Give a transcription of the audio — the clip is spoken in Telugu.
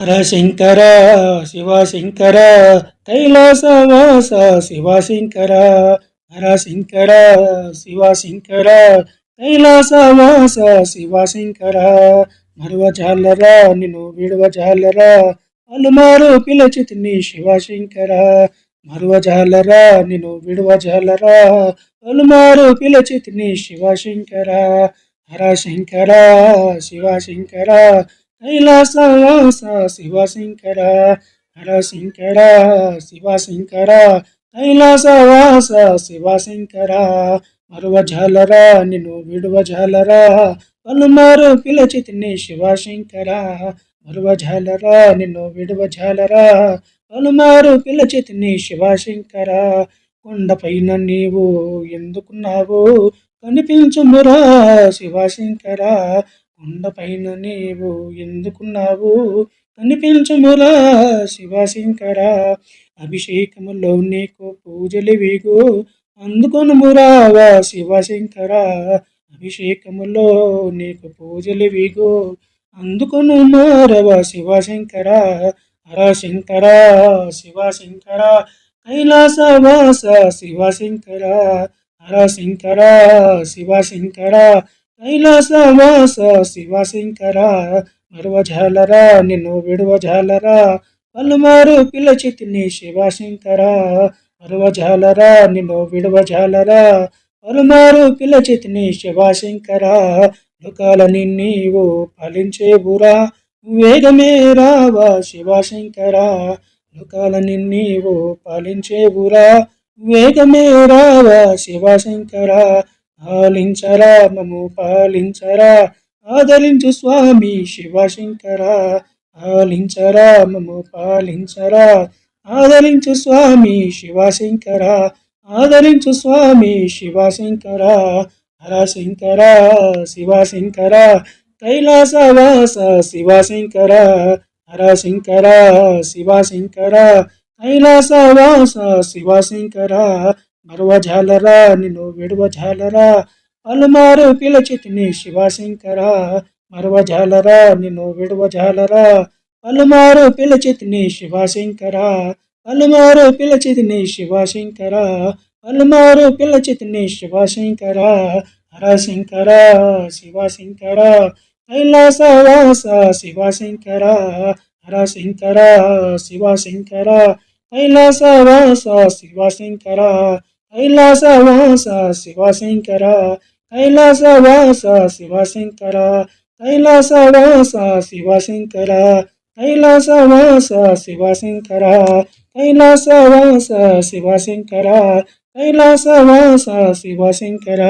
హరశంకర శివశంకర కైలాసవాస శివశంకర హరశంకర శివశంకర కైలాసవాస శివశంకర మరువజాలరా నిన్ను విడువజాలరా పలుమారు పిలచితిని శివశంకర మరువజాలరా నిన్ను విడువజాలరా పలుమారు పిలచితిని శివశంకర హరశంకర శివశంకర కైలాసవాస శివశంకర హరశంకర శివశంకర కైలాసవాస శివశంకర మరువజాలరా నిన్ను విడువజాలరా పలుమారు పిలచితిని శివశంకర మరువజాలరా నిన్ను విడువజాలరా పలుమారు పిలచితిని శివశంకర కొండపైన నీవు ఎందుకున్నావు కనిపించుమురా శివశంకర కొండపైన నీవు ఎందుకున్నావు కనిపించుమురా శివశంకర అభిషేకములో నీకు పూజలివిగు అందుకొనుమురావా శివశంకర అభిషేకములో నీకు పూజలివిగు అందుకొను మారవ శివశంకర హరశంకర శివశంకర కైలాసవాస శివశంకర హరశంకర శివశంకర కైలాసవాస శివశంకర మరువజాలరా నిన్ను విడువజాలరా పలుమారు పిలచితిని శివశంకర మరువజాలరా నిన్ను విడువజాలరా పలుమారు పిలచితిని శివశంకర లోకాలని నీవు పాలించేవురా వేగమే రావా శివశంకర లోకాలని నీవు పాలించేవురా వేగమే రావా శివశంకర పాలించరా మము పాలించరా ఆదరించు స్వామి శివశంకర పాలించరా మము పాలించరా ఆదరించు స్వామి శివశంకర ఆదరించు స్వామి శివశంకర హరశంకర శివశంకర కైలాసవాస శివశంకర హరశంకర శివశంకర కైలాసవాస శివశంకర మరువజాలరా నిన్ను విడువజాలరా పలుమారు పిలచితిని శివశంకర మరువజాలరా నిన్ను విడువజాలరా పలుమారు పిలచితిని శివశంకర పలుమారు పిలచితిని శివశంకర పలుమారు పిలచితిని శివశంకర హరశంకర శివశంకర కైలాసవాస శివశంకర హరశంకర శివశంకర కైలాసవాస శివశంకర కైలాసవాస శివశంకర కైలాసవాస శివశంకర కైలాసవాస శివశంకర కైలాసవాస శివశంకర కైలాసవాస శివశంకర కైలాసవాస శివశంకర